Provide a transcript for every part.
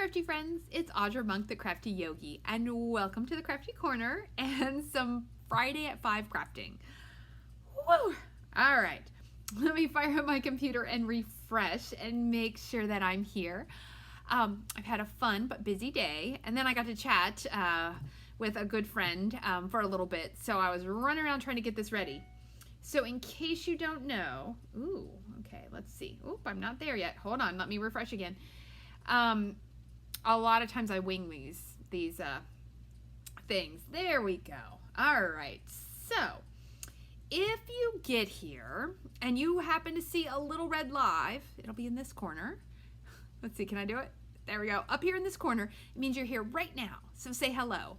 crafty friends, it's Audra Monk, the Crafty Yogi, and welcome to the Crafty Corner and some Friday at 5 crafting. Woo! Alright, let me fire up my computer and refresh and make sure that I'm here. I've had a fun but busy day, and then I got to chat with a good friend for a little bit, so I was running around trying to get this ready. So in case you don't know, okay, let's see. Oop, I'm not there yet. Hold on, let me refresh again. A lot of times I wing these things. There we go. All right, so if you get here and you happen to see a little red live, it'll be in this corner. Let's see, can I do it? There we go. Up here in this corner, it means you're here right now. So say hello.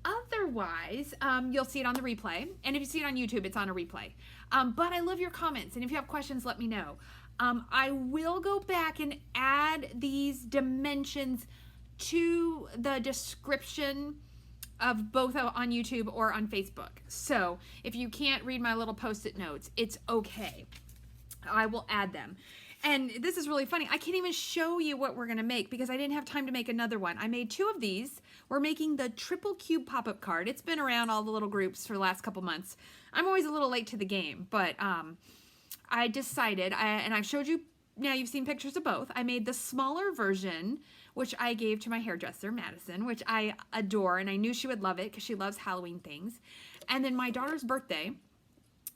Otherwise, you'll see it on the replay. And if you see it on YouTube, it's on a replay. But I love your comments. And if you have questions, let me know. I will go back and add these dimensions to the description of both on YouTube or on Facebook. So if you can't read my little post-it notes, it's okay. I will add them. And this is really funny. I can't even show you what we're gonna make because I didn't have time to make another one. I made 2 of these. We're making the triple cube pop-up card. It's been around all the little groups for the last couple months. I'm always a little late to the game, but I decided, and I've showed you, now you've seen pictures of both. I made the smaller version, which I gave to my hairdresser, Madison, which I adore, and I knew she would love it because she loves Halloween things. And then my daughter's birthday,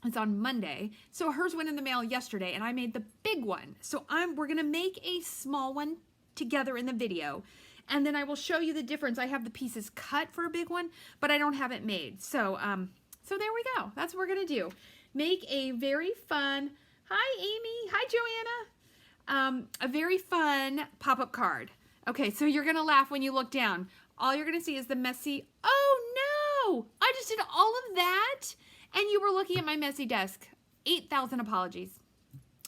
it's on Monday, so hers went in the mail yesterday, and I made the big one. So we're gonna make a small one together in the video, and then I will show you the difference. I have the pieces cut for a big one, but I don't have it made. So, so there we go. That's what we're gonna do. Make a very fun, hi Amy, hi Joanna, a very fun pop-up card. Okay, so you're gonna laugh when you look down. All you're gonna see is the messy, oh no, I just did all of that and you were looking at my messy desk. 8,000 apologies.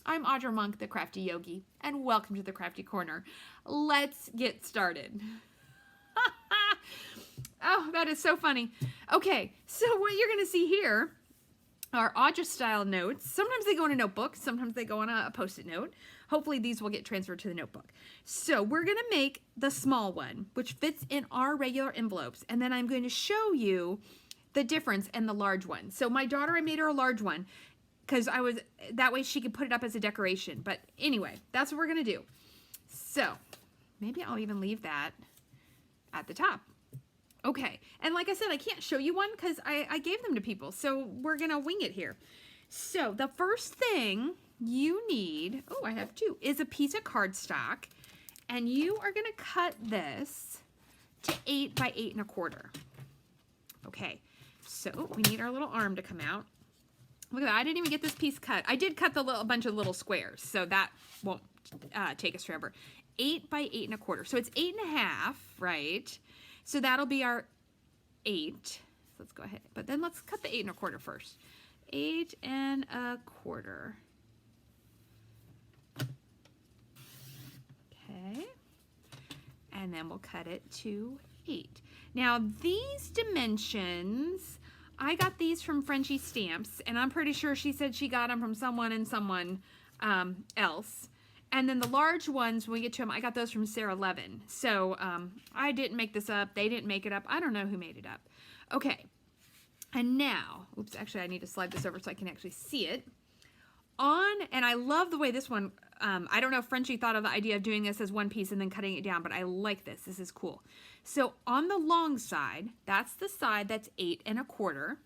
I'm Audra Monk, the Crafty Yogi, and welcome to the Crafty Corner. Let's get started. Oh, that is so funny. Okay, so what you're gonna see here are Audra style notes. Sometimes they go in a notebook, sometimes they go on a post-it note. Hopefully these will get transferred to the notebook. So we're gonna make the small one, which fits in our regular envelopes, and then I'm going to show you the difference in the large one. So my daughter, I made her a large one because that way she could put it up as a decoration. But anyway, that's what we're gonna do. So maybe I'll even leave that at the top. Okay, and like I said, I can't show you one because I gave them to people, so we're gonna wing it here. So the first thing you need, oh, I have 2, is a piece of cardstock, and you are gonna cut this to 8 by 8 1/4. Okay, so we need our little arm to come out. Look at that, I didn't even get this piece cut. I did cut a bunch of little squares, so that won't take us forever. 8 by 8 1/4, so it's 8 1/2, right? So that'll be our 8. So let's go ahead, but then let's cut the 8 1/4 first. 8 1/4. Okay, and then we'll cut it to 8. Now these dimensions, I got these from Frenchie Stamps, and I'm pretty sure she said she got them from someone and someone else. And then the large ones, when we get to them, I got those from Sarah Levin. So I didn't make this up. They didn't make it up. I don't know who made it up. Okay. And now, oops, actually I need to slide this over so I can actually see it. And I love the way this one, I don't know if Frenchie thought of the idea of doing this as one piece and then cutting it down, but I like this. This is cool. So on the long side, that's the side that's 8 1/4.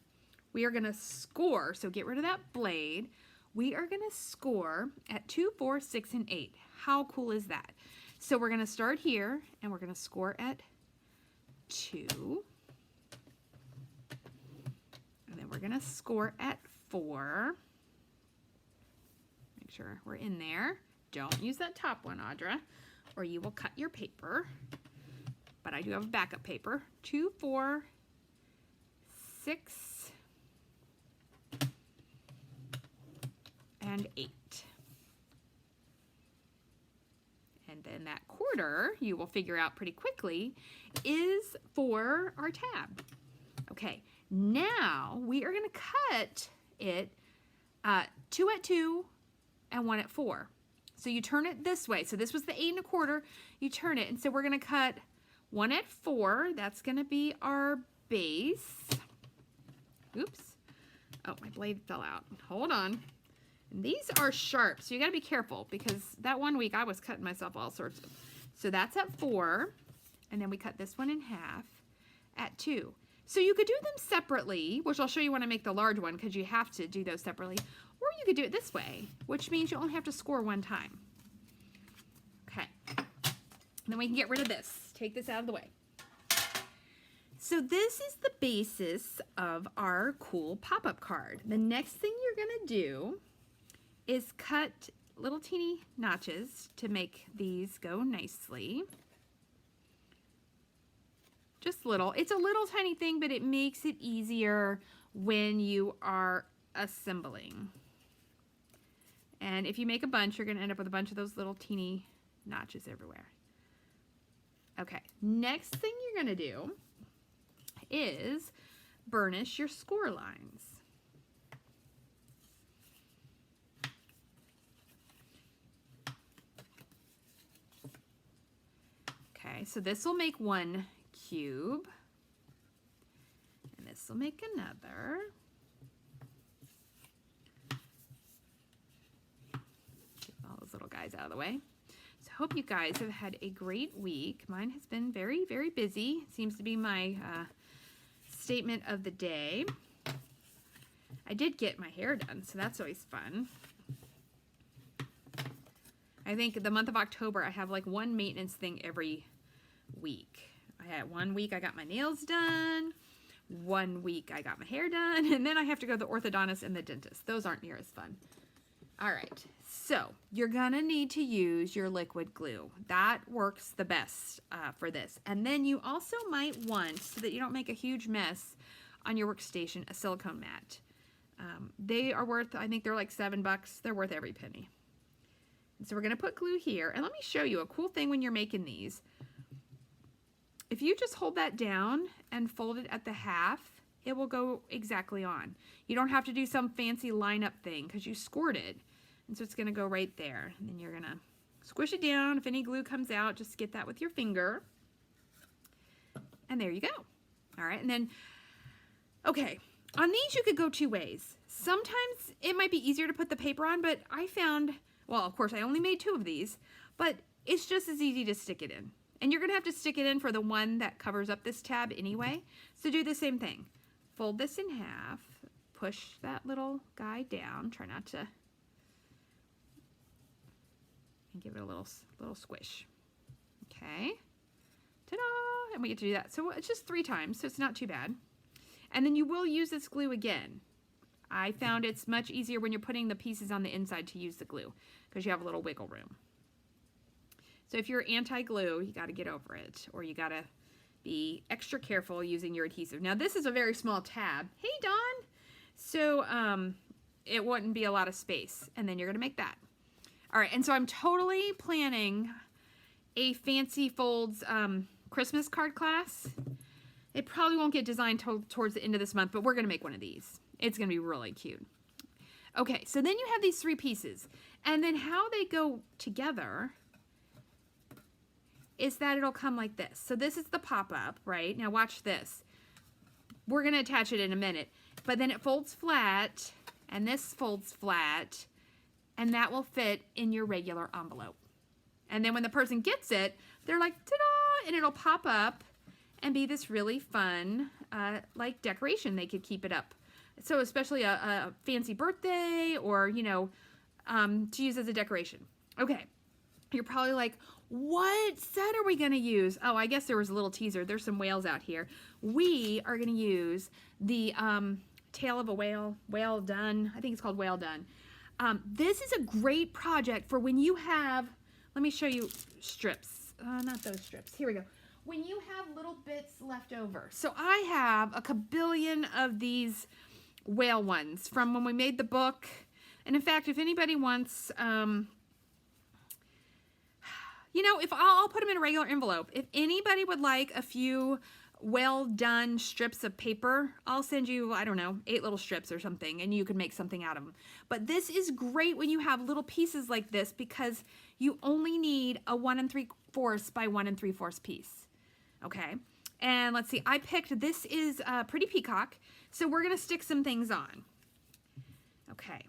We are gonna score, so get rid of that blade. We are gonna score at 2, 4, 6, and 8. How cool is that? So we're gonna start here and we're gonna score at 2. And then we're gonna score at 4. Make sure we're in there. Don't use that top one, Audra, or you will cut your paper. But I do have a backup paper. 2, 4, 6, and 8. And then that 1/4, you will figure out pretty quickly, is for our tab. Okay, now we are gonna cut it 2 at 2 and 1 at 4. So you turn it this way. So this was the 8 1/4. You turn it. And so we're going to cut 1 at 4. That's going to be our base. Oops. Oh, my blade fell out. Hold on. And these are sharp, so you got to be careful because that one week I was cutting myself all sorts of. So that's at 4, and then we cut this one in half at 2. So you could do them separately, which I'll show you when I make the large one because you have to do those separately, or you could do it this way, which means you only have to score one time. Okay. And then we can get rid of this. Take this out of the way. So this is the basis of our cool pop-up card. The next thing you're going to do is cut little teeny notches to make these go nicely. Just little. It's a little tiny thing, but it makes it easier when you are assembling. And if you make a bunch, you're going to end up with a bunch of those little teeny notches everywhere. Okay, next thing you're going to do is burnish your score lines. Okay, so this will make one cube, and this will make another. Get all those little guys out of the way. So I hope you guys have had a great week. Mine has been very, very busy. Seems to be my statement of the day. I did get my hair done, so that's always fun. I think the month of October, I have like one maintenance thing every week. I had 1 week I got my nails done, 1 week I got my hair done, and then I have to go to the orthodontist and the dentist. Those aren't near as fun. All right, so you're gonna need to use your liquid glue. That works the best for this. And then you also might want, so that you don't make a huge mess on your workstation, a silicone mat. They are worth, I think they're like $7. They're worth every penny. And so we're gonna put glue here, and let me show you a cool thing when you're making these. If you just hold that down and fold it at the half, it will go exactly on. You don't have to do some fancy line-up thing because you scored it. And so it's going to go right there. And then you're going to squish it down. If any glue comes out, just get that with your finger. And there you go. All right, and then, okay, on these you could go 2 ways. Sometimes it might be easier to put the paper on, but I found, well, of course, I only made 2 of these, but it's just as easy to stick it in. And you're going to have to stick it in for the one that covers up this tab anyway. So do the same thing. Fold this in half. Push that little guy down. Try not to. And give it a little squish. Okay. Ta-da! And we get to do that. So it's just 3 times, so it's not too bad. And then you will use this glue again. I found it's much easier when you're putting the pieces on the inside to use the glue because you have a little wiggle room. So if you're anti-glue, you got to get over it, or you got to be extra careful using your adhesive. Now this is a very small tab. Hey, Dawn! So it wouldn't be a lot of space, and then you're going to make that. All right, and so I'm totally planning a Fancy Folds Christmas card class. It probably won't get designed towards the end of this month, but we're going to make one of these. It's going to be really cute. Okay, so then you have these 3 pieces, and then how they go together is that it'll come like this. So this is the pop-up, right? Now watch this. We're going to attach it in a minute, but then it folds flat, and this folds flat, and that will fit in your regular envelope. And then when the person gets it, they're like, ta-da, and it'll pop up and be this really fun, like decoration. They could keep it up. So especially a fancy birthday or, you know, to use as a decoration. Okay, you're probably like, what set are we going to use? Oh, I guess there was a little teaser. There's some whales out here. We are going to use the Tail of a Whale, Whale Done. I think it's called Whale Done. This is a great project for when you have, let me show you strips. Not those strips. Here we go. When you have little bits left over. So I have a kabillion of these whale ones from when we made the book. And in fact, if anybody wants, you know, if I'll put them in a regular envelope. If anybody would like a few well done strips of paper, I'll send you, I don't know, 8 little strips or something, and you can make something out of them. But this is great when you have little pieces like this because you only need a 1 3/4 by 1 3/4 piece. Okay, and let's see, I picked, this is Pretty Peacock, so we're gonna stick some things on. Okay,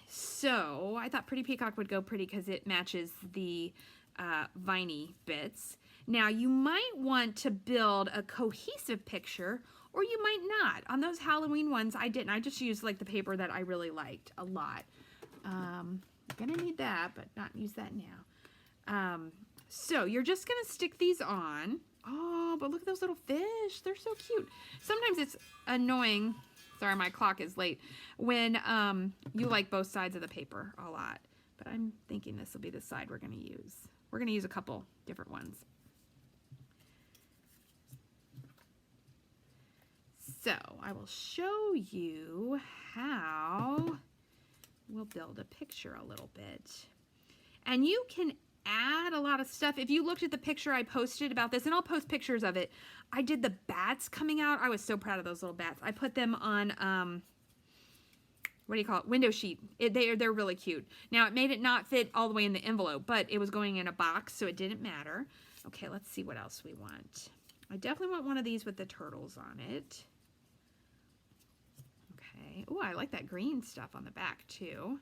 so I thought Pretty Peacock would go pretty because it matches the viney bits. Now you might want to build a cohesive picture, or you might not. On those Halloween ones, I didn't. I just used like the paper that I really liked a lot. Gonna need that, but not use that now. So you're just gonna stick these on. Oh, but look at those little fish. They're so cute. Sometimes it's annoying. Sorry, my clock is late. When you like both sides of the paper a lot. But I'm thinking this will be the side we're gonna use. We're gonna use a couple different ones. So I will show you how we'll build a picture a little bit. And you can add a lot of stuff. If you looked at the picture I posted about this, and I'll post pictures of it, I did the bats coming out. I was so proud of those little bats. I put them on, what do you call it? Window sheet. They're really cute. Now it made it not fit all the way in the envelope, but it was going in a box, so it didn't matter. Okay, let's see what else we want. I definitely want one of these with the turtles on it. Okay. Oh, I like that green stuff on the back too.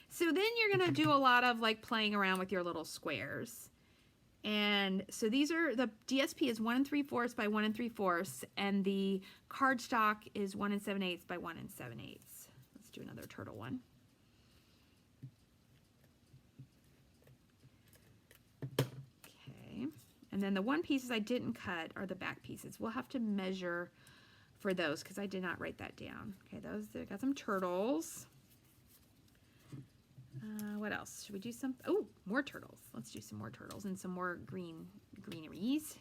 So then you're gonna do a lot of like playing around with your little squares. And so these are, the DSP is 1 3/4 by 1 3/4, and the cardstock is 1 7/8 by 1 7/8. Let's do another turtle one. Okay, and then the one pieces I didn't cut are the back pieces. We'll have to measure for those because I did not write that down. Okay, those, I got some turtles. What else? Should we do some? Oh, more turtles. Let's do some more turtles and some more greeneries.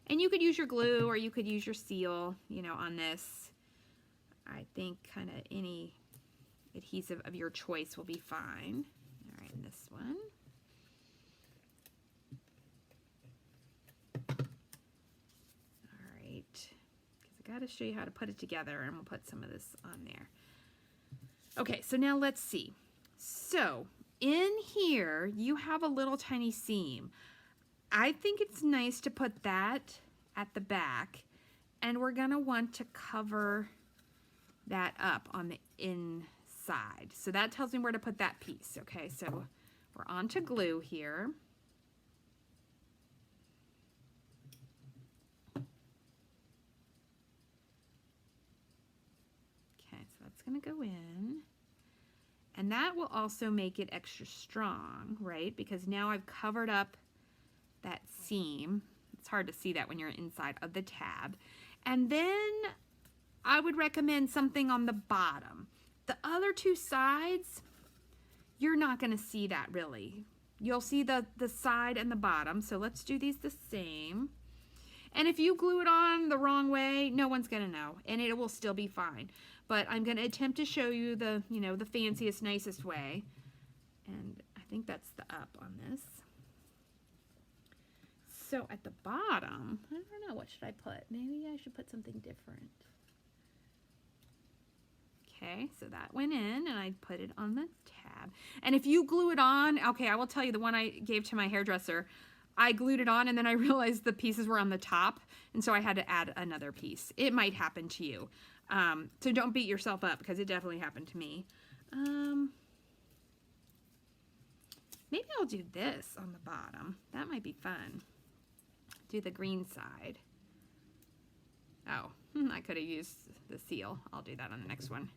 And you could use your glue or you could use your seal, you know, on this. I think kind of any adhesive of your choice will be fine. All right, and this one. All right, because I got to show you how to put it together, and we'll put some of this on there. Okay, so now let's see. So in here, you have a little tiny seam. I think it's nice to put that at the back, and we're gonna want to cover that up on the inside. So that tells me where to put that piece. Okay, so we're on to glue here. Okay, so that's gonna go in. And that will also make it extra strong, right? Because now I've covered up that seam. It's hard to see that when you're inside of the tab. And then I would recommend something on the bottom. The other two sides, you're not gonna see that really. You'll see the side and the bottom. So let's do these the same. And if you glue it on the wrong way, no one's gonna know, and it will still be fine. But I'm gonna attempt to show you the, you know, the fanciest, nicest way. And I think that's the up on this. So at the bottom, I don't know, what should I put? Maybe I should put something different. Okay, so that went in, and I put it on the tab. And if you glue it on, okay, I will tell you, the one I gave to my hairdresser, I glued it on and then I realized the pieces were on the top, and so I had to add another piece. It might happen to you. So don't beat yourself up, because it definitely happened to me. Maybe I'll do this on the bottom. That might be fun. Do the green side. Oh, I could have used the seal. I'll do that on the next one.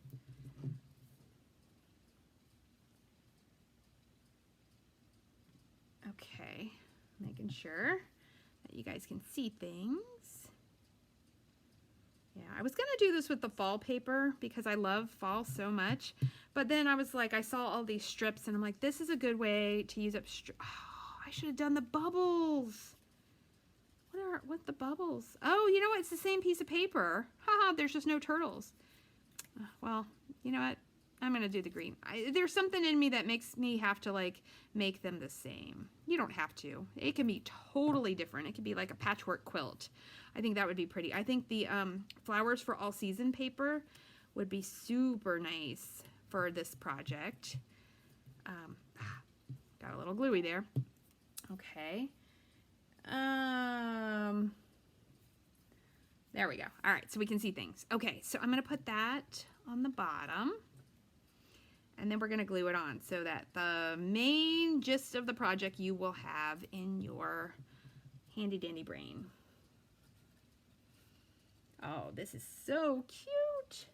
Okay, making sure that you guys can see things. Yeah, I was gonna do this with the fall paper because I love fall so much, but then I was like, I saw all these strips and I'm like, this is a good way to use up oh, I should have done the bubbles. What the bubbles? Oh, you know what? It's the same piece of paper. Haha, there's just no turtles. Well, you know what? I'm going to do the green. There's something in me that makes me have to like make them the same. You don't have to. It can be totally different. It could be like a patchwork quilt. I think that would be pretty. I think the Flowers for All Season paper would be super nice for this project. Got a little gluey there. Okay. There we go. All right, so we can see things. Okay, so I'm going to put that on the bottom. And then we're going to glue it on so that the main gist of the project you will have in your handy dandy brain. Oh, this is so cute.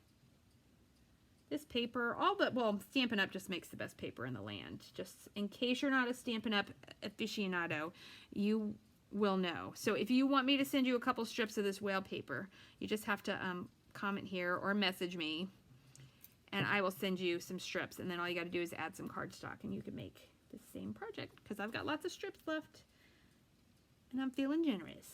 This paper, well, Stampin' Up! Just makes the best paper in the land. Just in case you're not a Stampin' Up! Aficionado, you will know. So if you want me to send you a couple strips of this whale paper, you just have to comment here or message me. And I will send you some strips, and then all you got to do is add some cardstock, and you can make the same project, because I've got lots of strips left, and I'm feeling generous.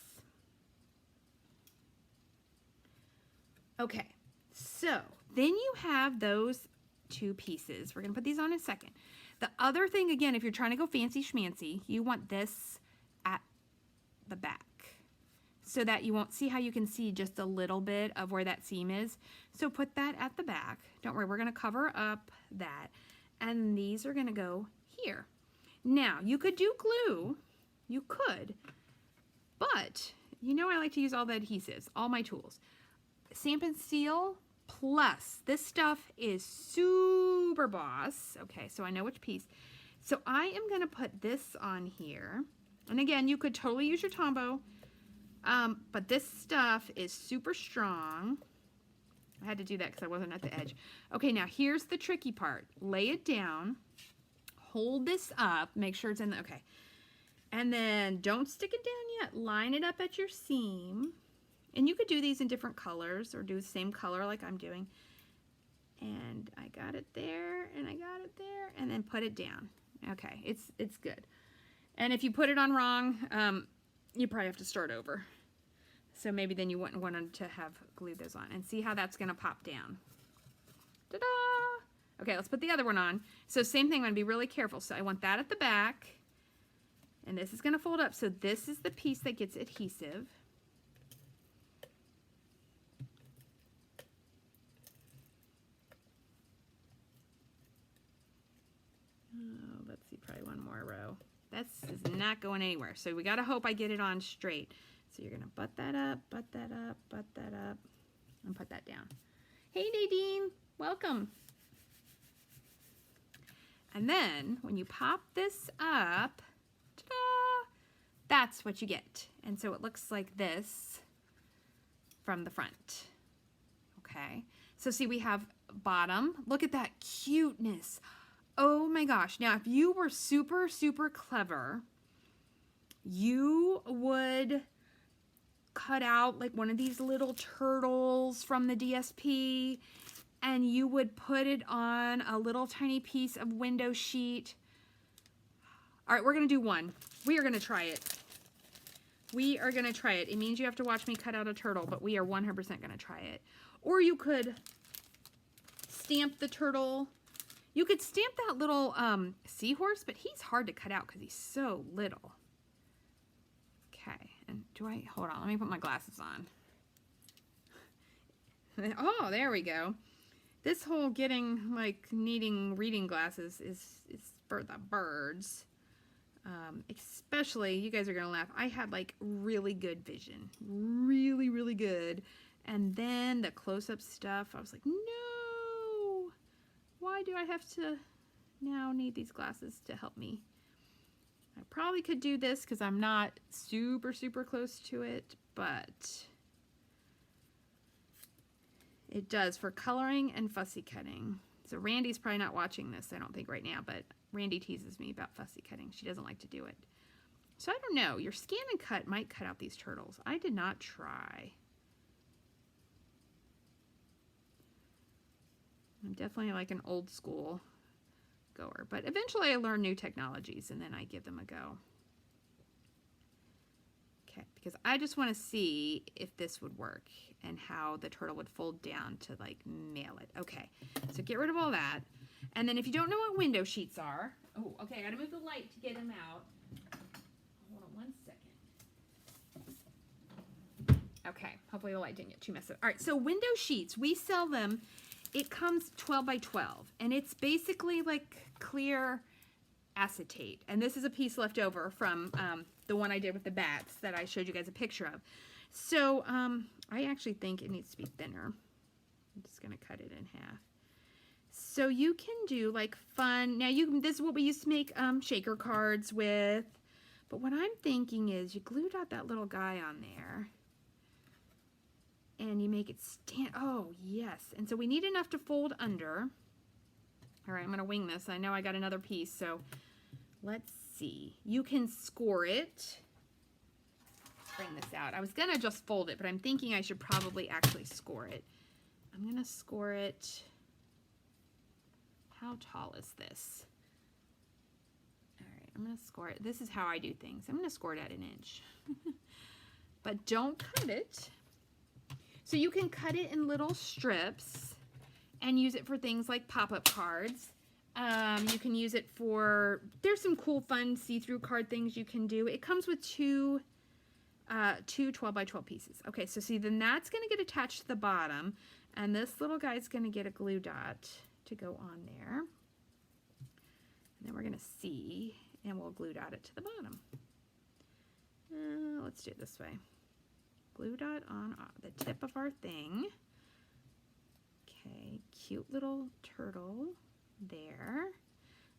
Okay, so then you have those two pieces. We're going to put these on in a second. The other thing, again, if you're trying to go fancy schmancy, you want this at the back, so that you won't see how you can see just a little bit of where that seam is. So put that at the back. Don't worry, we're going to cover up that. And these are going to go here. Now, you could do glue. You could. But, you know I like to use all the adhesives, all my tools. Stampin' Seal Plus. This stuff is super boss. Okay, so I know which piece. So I am going to put this on here. And again, you could totally use your Tombow. But this stuff is super strong. I had to do that because I wasn't at the edge. Okay, now here's the tricky part. Lay it down. Hold this up. Make sure it's in the, okay. And then don't stick it down yet. Line it up at your seam. And you could do these in different colors or do the same color like I'm doing. And I got it there and I got it there and then put it down. Okay, it's good. And if you put it on wrong, you probably have to start over. So maybe then you wouldn't want to have glue those on. And see how that's going to pop down. Ta-da! Okay, let's put the other one on. So same thing, I'm going to be really careful. So I want that at the back. And this is going to fold up. So this is the piece that gets adhesive. Oh, let's see, probably one more row. This is not going anywhere. So we got to hope I get it on straight. So you're going to butt that up, butt that up, butt that up, and put that down. Hey, Nadine, welcome. And then when you pop this up, ta-da, that's what you get. And so it looks like this from the front. Okay. So see, we have bottom. Look at that cuteness. Oh my gosh. Now, if you were super, super clever, you would cut out like one of these little turtles from the DSP and you would put it on a little tiny piece of window sheet. All right, we're going to do one. We are going to try it. We are going to try it. It means you have to watch me cut out a turtle, but we are 100% going to try it. Or you could stamp the turtle. You could stamp that little seahorse, but he's hard to cut out because he's so little. Okay, and hold on, let me put my glasses on. Oh, there we go. This whole needing reading glasses is for the birds. Especially, you guys are going to laugh, I had like really good vision. Really, really good. And then the close-up stuff, I was like, no! Why do I have to now need these glasses to help me? I probably could do this because I'm not super, super close to it, but it does for coloring and fussy cutting. So Randy's probably not watching this, I don't think, right now, but Randy teases me about fussy cutting. She doesn't like to do it. So I don't know. Your scan and cut might cut out these turtles. I did not try. I'm definitely like an old school goer, but eventually I learn new technologies and then I give them a go. Okay, because I just want to see if this would work and how the turtle would fold down to like mail it. Okay, so get rid of all that. And then if you don't know what window sheets are, oh, okay, I gotta move the light to get them out. Hold on 1 second. Okay, hopefully the light didn't get too messed up. All right, so window sheets, we sell them. It comes 12 by 12, and it's basically like clear acetate. And this is a piece left over from the one I did with the bats that I showed you guys a picture of. So I actually think it needs to be thinner. I'm just gonna cut it in half. So you can do like fun, now this is what we used to make shaker cards with, but what I'm thinking is you glued out that little guy on there and you make it stand, oh yes, and so we need enough to fold under. All right, I'm gonna wing this. I know I got another piece, so let's see. You can score it. Bring this out. I was gonna just fold it, but I'm thinking I should probably actually score it. I'm gonna score it. How tall is this? All right, I'm gonna score it. This is how I do things. I'm gonna score it at 1 inch. But don't cut it. So you can cut it in little strips and use it for things like pop-up cards. You can use it for, there's some cool fun see-through card things you can do. It comes with two 12 by 12 pieces. Okay, so see, then that's gonna get attached to the bottom, and this little guy's gonna get a glue dot to go on there. And then we're gonna see, and we'll glue dot it to the bottom. Let's do it this way. Glue dot on the tip of our thing. Okay, cute little turtle there.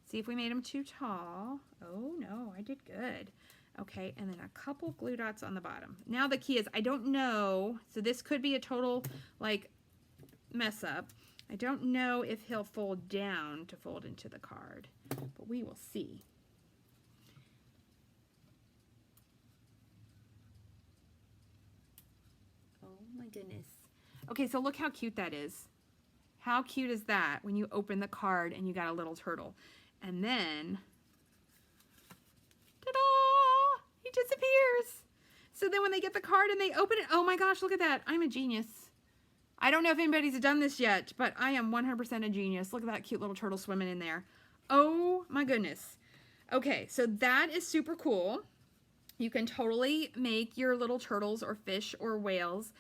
See if we made him too tall. Oh no, I did good. Okay, and then a couple glue dots on the bottom. Now the key is, I don't know, so this could be a total like mess up. I don't know if he'll fold down to fold into the card, but we will see. Oh my goodness. Okay, so look how cute that is. How cute is that when you open the card and you got a little turtle? And then, ta-da! He disappears. So then when they get the card and they open it, oh my gosh, look at that. I'm a genius. I don't know if anybody's done this yet, but I am 100% a genius. Look at that cute little turtle swimming in there. Oh my goodness. Okay, so that is super cool. You can totally make your little turtles or fish or whales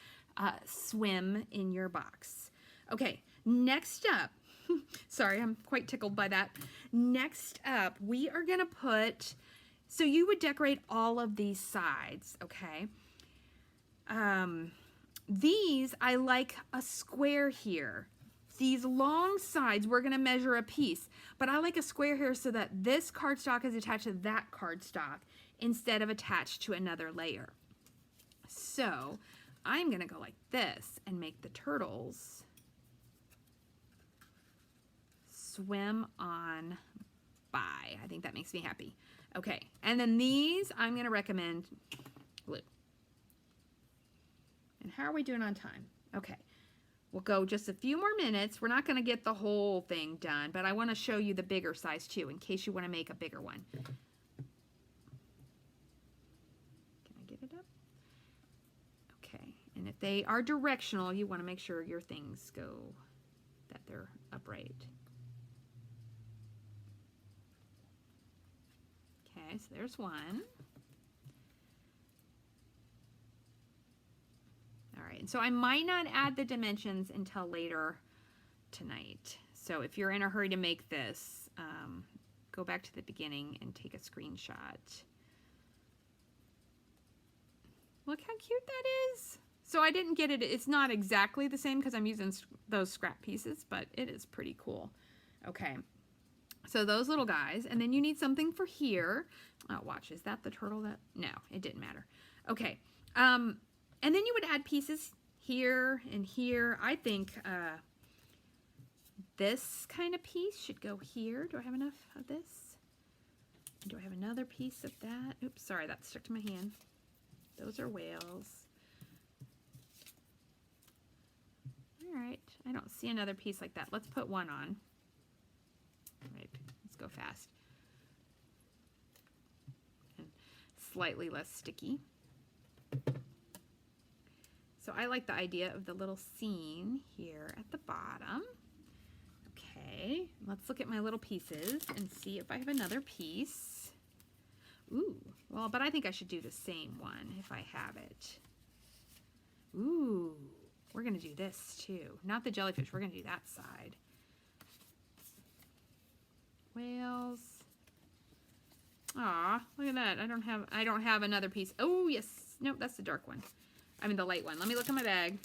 swim in your box. Okay, next up, sorry, I'm quite tickled by that. Next up, we are gonna put, so you would decorate all of these sides, okay? These, I like a square here. These long sides, we're gonna measure a piece, but I like a square here so that this cardstock is attached to that cardstock instead of attached to another layer. So I'm gonna go like this and make the turtles swim on by. I think that makes me happy. Okay, and then these I'm gonna recommend glue. And how are we doing on time? Okay, we'll go just a few more minutes. We're not gonna get the whole thing done, but I wanna show you the bigger size too, in case you wanna make a bigger one. Can I get it up? Okay, and if they are directional, you wanna make sure your things go, that they're upright. Okay, so there's one. All right, and so I might not add the dimensions until later tonight. So if you're in a hurry to make this, go back to the beginning and take a screenshot. Look how cute that is. So I didn't get it, it's not exactly the same because I'm using those scrap pieces, but it is pretty cool. Okay, so those little guys, and then you need something for here. Oh, watch, is that the turtle that, no, it didn't matter. Okay, and then you would add pieces here and here. I think this kind of piece should go here. Do I have enough of this? Do I have another piece of that? Oops, sorry, that stuck to my hand. Those are whales. All right, I don't see another piece like that. Let's put one on. All right, let's go fast. And slightly less sticky. So I like the idea of the little scene here at the bottom. Okay, let's look at my little pieces and see if I have another piece. Ooh, well, but I think I should do the same one if I have it. Ooh, we're gonna do this too. Not the jellyfish, we're gonna do that side. Whales. Aw, look at that. I don't have another piece. Oh, yes. Nope, that's the dark one. I mean the light one. Let me look in my bag.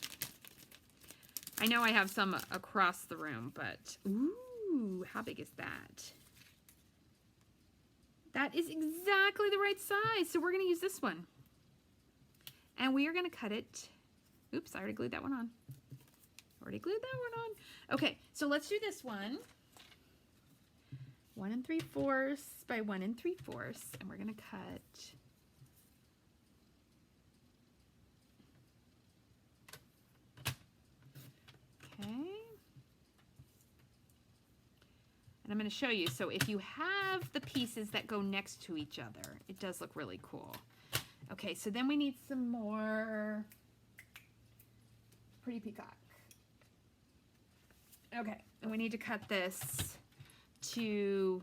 I know I have some across the room, but ooh, how big is that? That is exactly the right size. So we're going to use this one. And we are going to cut it. Oops, I already glued that one on. Already glued that one on. Okay, so let's do this one. 1 3/4 by 1 3/4, and we're going to cut. Okay. And I'm going to show you. So if you have the pieces that go next to each other, it does look really cool. Okay, so then we need some more Pretty Peacock. Okay, and we need to cut this to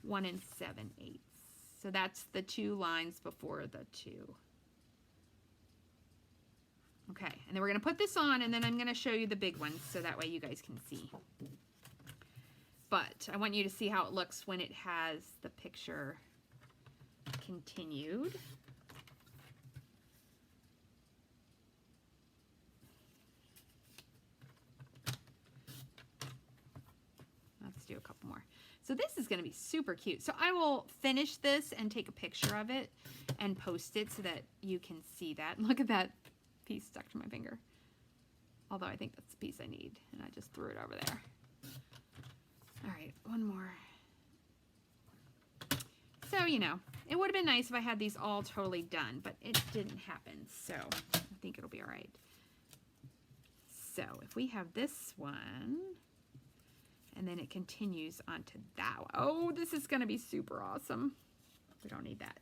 1 7/8. So that's the 2 lines before the 2. Okay, and then we're going to put this on, and then I'm going to show you the big ones so that way you guys can see. But I want you to see how it looks when it has the picture continued. Let's do a couple more. So this is going to be super cute. So I will finish this and take a picture of it and post it so that you can see that. Look at that piece stuck to my finger. Although I think that's the piece I need, and I just threw it over there. All right, one more. So, you know, it would have been nice if I had these all totally done, but it didn't happen, so I think it'll be all right. So if we have this one, and then it continues onto that one. Oh, this is going to be super awesome. We don't need that.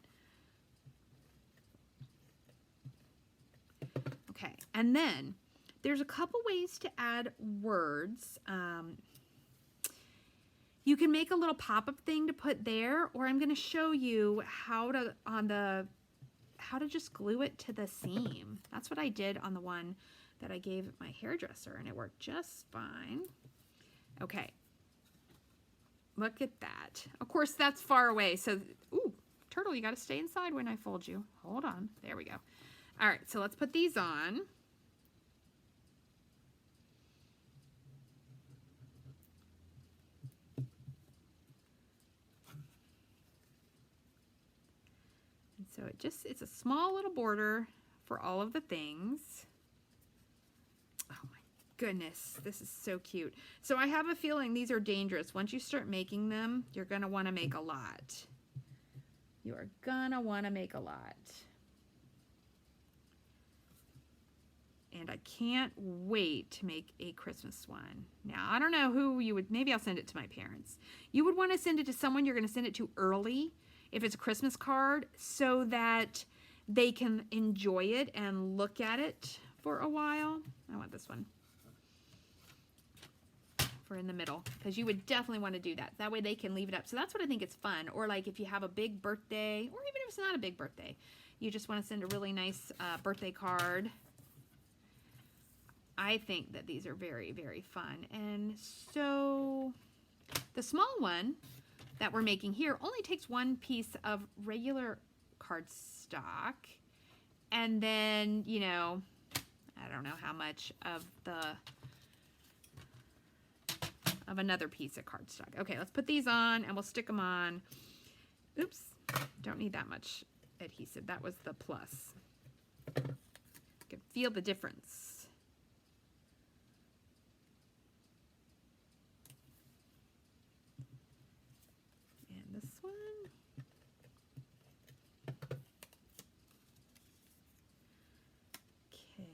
Okay, and then there's a couple ways to add words. You can make a little pop-up thing to put there, or I'm going to show you how to just glue it to the seam. That's what I did on the one that I gave my hairdresser, and it worked just fine. Okay, look at that. Of course, that's far away. So, ooh, turtle, you got to stay inside when I fold you. Hold on. There we go. All right, so let's put these on. So it's a small little border for all of the things. Oh my goodness, this is so cute. So I have a feeling these are dangerous. Once you start making them, you're gonna wanna make a lot. You are gonna wanna make a lot. And I can't wait to make a Christmas one. Now, I don't know who you would, maybe I'll send it to my parents. You would wanna send it to someone you're gonna send it to early, if it's a Christmas card, so that they can enjoy it and look at it for a while. I want this one for in the middle, because you would definitely want to do that. That way they can leave it up. So that's what I think is fun. Or like if you have a big birthday, or even if it's not a big birthday, you just want to send a really nice birthday card. I think that these are very, very fun. And so the small one that we're making here only takes 1 piece of regular cardstock, and then, you know, I don't know how much of another piece of cardstock. Okay, let's put these on and we'll stick them on. Oops, don't need that much adhesive. That was the plus. You can feel the difference. This one. Okay.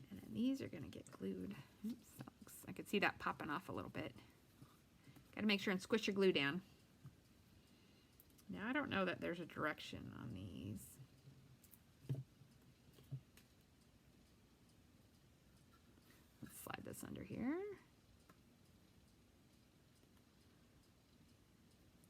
And then these are going to get glued. Oops, I could see that popping off a little bit. Got to make sure and squish your glue down. Now I don't know that there's a direction on these. Let's slide this under here.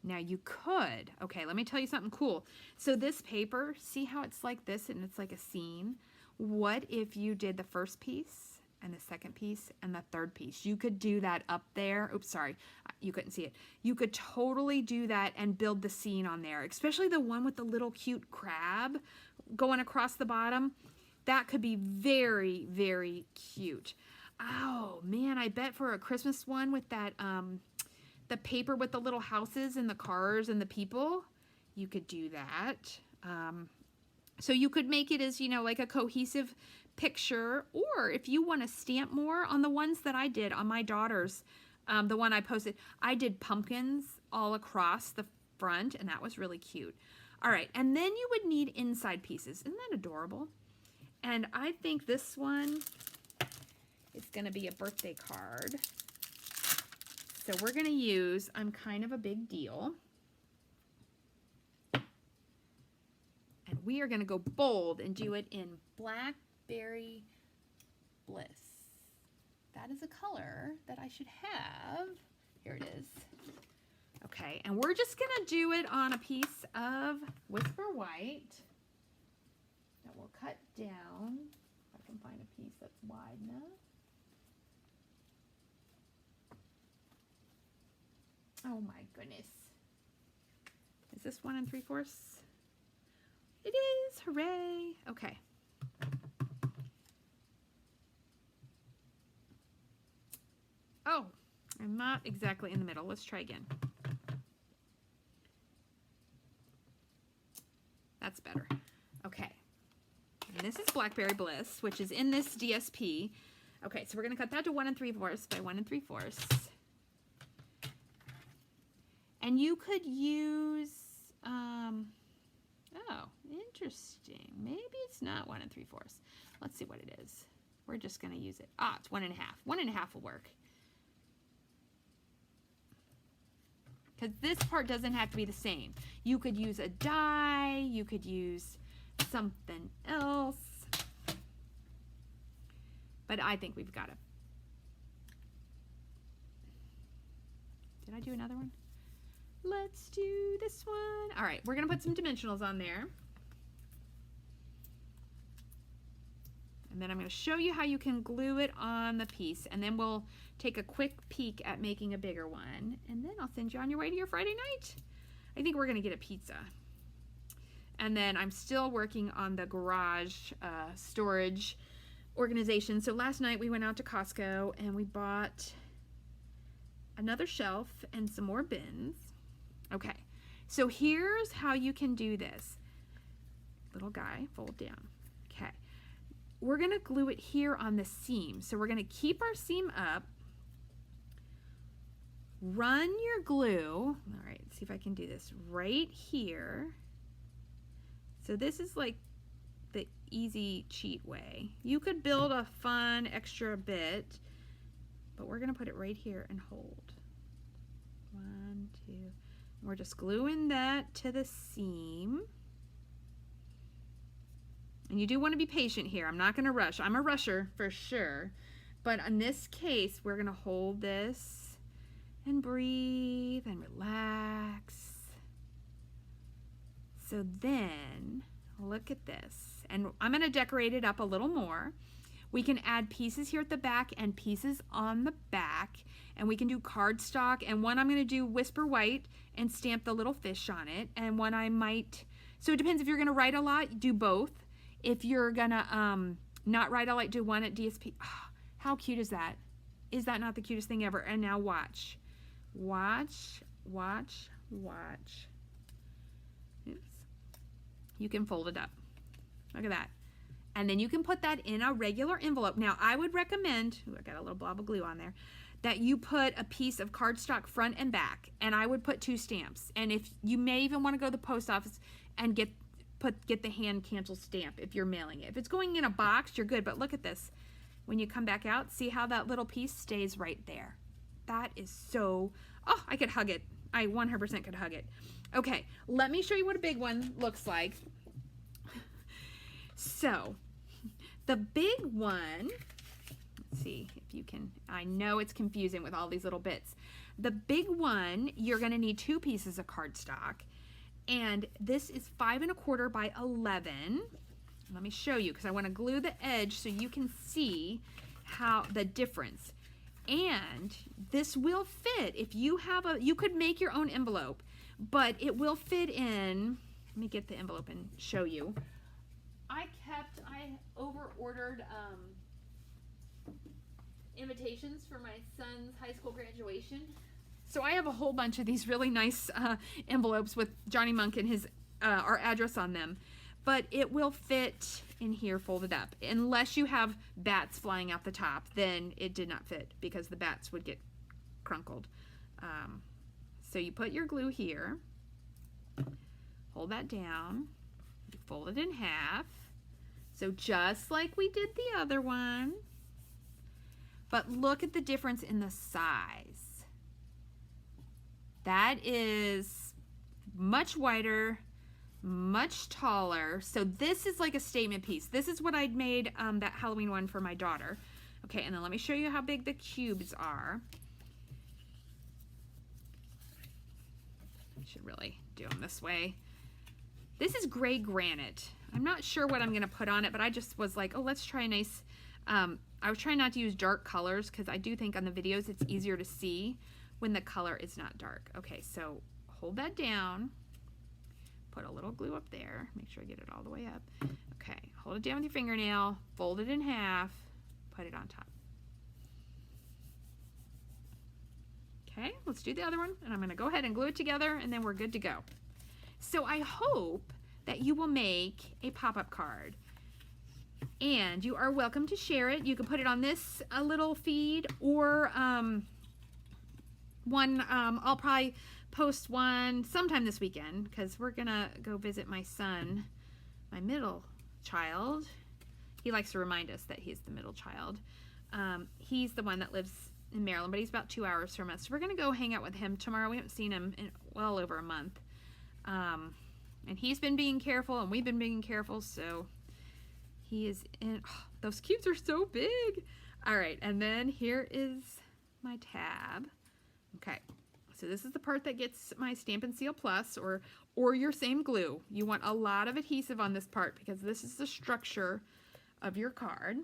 Now you could, okay, let me tell you something cool. So this paper, see how it's like this and it's like a scene? What if you did the first piece and the second piece and the third piece? You could do that up there. Oops, sorry, you couldn't see it. You could totally do that and build the scene on there, especially the one with the little cute crab going across the bottom. That could be very, very cute. Oh man, I bet for a Christmas one with that, the paper with the little houses and the cars and the people, you could do that. So you could make it as, you know, like a cohesive picture, or if you want to stamp more on the ones that I did on my daughter's, the one I posted, I did pumpkins all across the front, and that was really cute. All right, and then you would need inside pieces. Isn't that adorable? And I think this one is going to be a birthday card. So we're going to use I'm Kind of a Big Deal. And we are going to go bold and do it in Blackberry Bliss. That is a color that I should have. Here it is. Okay, and we're just going to do it on a piece of Whisper White that we'll cut down. If I can find a piece that's wide enough. Oh my goodness. Is this 1 3/4? It is, hooray. Okay. Oh, I'm not exactly in the middle. Let's try again. That's better. Okay. And this is Blackberry Bliss, which is in this DSP. Okay, so we're going to cut that to 1 3/4 by 1 3/4. And you could use, oh, interesting. Maybe it's not 1 3/4. Let's see what it is. We're just going to use it. Ah, it's 1 1/2. 1 1/2 will work. Because this part doesn't have to be the same. You could use a die. You could use something else. But I think we've got it. Did I do another one? Let's do this one. All right, we're going to put some dimensionals on there. And then I'm going to show you how you can glue it on the piece. And then we'll take a quick peek at making a bigger one. And then I'll send you on your way to your Friday night. I think we're going to get a pizza. And then I'm still working on the garage storage organization. So last night we went out to Costco and we bought another shelf and some more bins. Okay, so here's how you can do this. Little guy, fold down. Okay, we're going to glue it here on the seam. So we're going to keep our seam up. Run your glue. All right, let's see if I can do this right here. So this is like the easy cheat way. You could build a fun extra bit, but we're going to put it right here and hold. 1, 2. We're just gluing that to the seam. And you do want to be patient here. I'm not going to rush. I'm a rusher for sure. But in this case, we're going to hold this and breathe and relax. So then, look at this. And I'm going to decorate it up a little more. We can add pieces here at the back and pieces on the back. And we can do cardstock. And one I'm going to do Whisper White and stamp the little fish on it. And one I might, so it depends if you're going to write a lot, do both. If you're going to not write a lot, do one at DSP. Oh, how cute is that? Is that not the cutest thing ever? And now watch. Watch, watch, watch. Oops. You can fold it up. Look at that. And then you can put that in a regular envelope. Now, I would recommend, ooh, I got a little blob of glue on there, that you put a piece of cardstock front and back. And I would put 2 stamps. And if you may even want to go to the post office and get the hand cancel stamp if you're mailing it. If it's going in a box, you're good. But look at this. When you come back out, see how that little piece stays right there. That is so, oh, I could hug it. I 100% could hug it. Okay, let me show you what a big one looks like. So, the big one, let's see if you can, I know it's confusing with all these little bits. The big one, you're gonna need 2 pieces of cardstock, and this is 5 1/4 by 11. Let me show you, because I wanna glue the edge so you can see how the difference. And this will fit. If you have you could make your own envelope, but it will fit in. Let me get the envelope and show you. I over-ordered invitations for my son's high school graduation. So I have a whole bunch of these really nice envelopes with Johnny Monk and his our address on them. But it will fit in here folded up. Unless you have bats flying out the top, then it did not fit because the bats would get crunkled. So you put your glue here, hold that down, you fold it in half. So just like we did the other one, but look at the difference in the size. That is much wider, much taller. So this is like a statement piece. This is what I'd made that Halloween one for my daughter. Okay, and then let me show you how big the cubes are. I should really do them this way. This is gray granite. I'm not sure what I'm gonna put on it, but I just was like, oh, let's try a nice, I was trying not to use dark colors because I do think on the videos it's easier to see when the color is not dark. Okay, so hold that down. Put a little glue up there. Make sure I get it all the way up. Okay, hold it down with your fingernail, fold it in half, put it on top. Okay, let's do the other one, and I'm gonna go ahead and glue it together, and then we're good to go. So I hope that you will make a pop-up card, and you are welcome to share it. You can put it on this little feed, or I'll probably post one sometime this weekend because we're gonna go visit my son, my middle child. He likes to remind us that he's the middle child. He's the one that lives in Maryland, but he's about 2 hours from us. So we're gonna go hang out with him tomorrow. We haven't seen him in well over a month. And he's been being careful and we've been being careful, so he is in. Oh, those cubes are so big. All right, and then here is my tab. Okay. So this is the part that gets my Stampin' Seal Plus or your same glue. You want a lot of adhesive on this part because this is the structure of your card.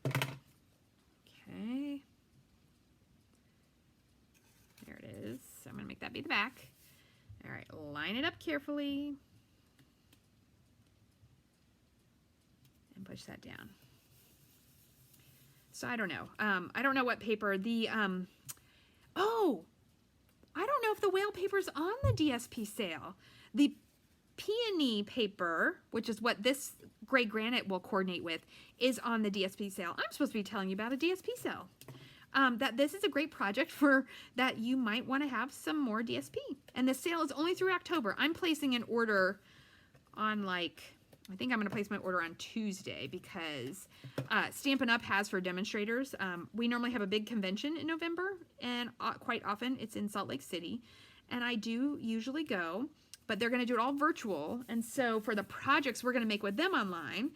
Okay. There it is. So I'm going to make that be the back. All right, line it up carefully and push that down. So I don't know. I don't know what paper. Oh, I don't know if the whale paper's on the DSP sale. The peony paper, which is what this gray granite will coordinate with, is on the DSP sale. I'm supposed to be telling you about a DSP sale. That this is a great project for that you might want to have some more DSP. And the sale is only through October. I'm placing an order on I think I'm going to place my order on Tuesday because Stampin' Up! Has for demonstrators. We normally have a big convention in November, and quite often it's in Salt Lake City. And I do usually go, but they're going to do it all virtual. And so for the projects we're going to make with them online,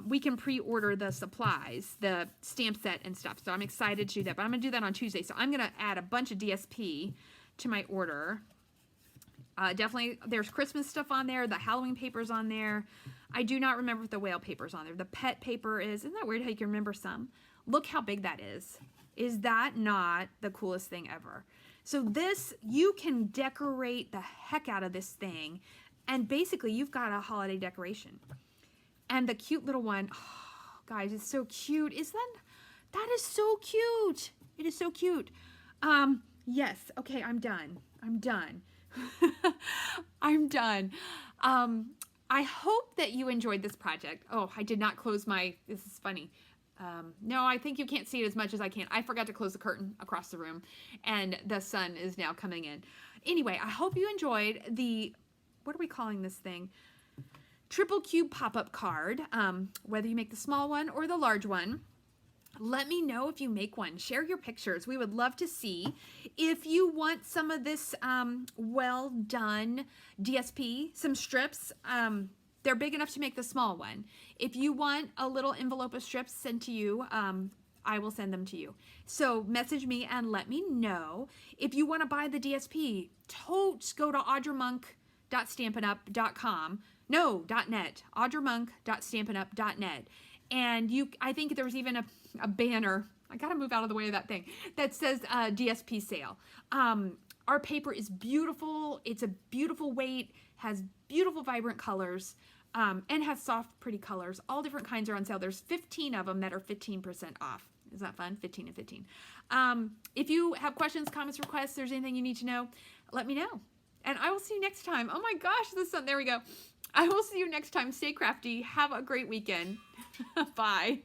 we can pre-order the supplies, the stamp set and stuff. So I'm excited to do that, but I'm going to do that on Tuesday. So I'm going to add a bunch of DSP to my order. Definitely, there's Christmas stuff on there. The Halloween paper's on there. I do not remember if the whale paper's on there. The pet paper is. Isn't that weird how you can remember some? Look how big that is. Is that not the coolest thing ever? So this, you can decorate the heck out of this thing. And basically, you've got a holiday decoration. And the cute little one, oh, guys, it's so cute. That is so cute. It is so cute. Yes, okay, I'm done. I'm done. I'm done. I hope that you enjoyed this project. Oh, I did not close this is funny. No, I think you can't see it as much as I can. I forgot to close the curtain across the room, and the sun is now coming in. Anyway, I hope you enjoyed what are we calling this thing? Triple Cube pop-up card, whether you make the small one or the large one. Let me know if you make one. Share your pictures. We would love to see. If you want some of this well done DSP, some strips, they're big enough to make the small one. If you want a little envelope of strips sent to you, I will send them to you. So message me and let me know. If you want to buy the DSP, totes go to audramunk.stampinup.com. No, .net. audramunk.stampinup.net. And I think there was even a banner. I gotta move out of the way of that thing that says DSP sale. Our paper is beautiful. It's a beautiful weight, has beautiful vibrant colors, and has soft, pretty colors. All different kinds are on sale. There's 15 of them that are 15% off. Is that fun? 15 and 15. If you have questions, comments, requests, there's anything you need to know, let me know. And I will see you next time. Oh my gosh, the sun, there we go. I will see you next time. Stay crafty. Have a great weekend. Bye.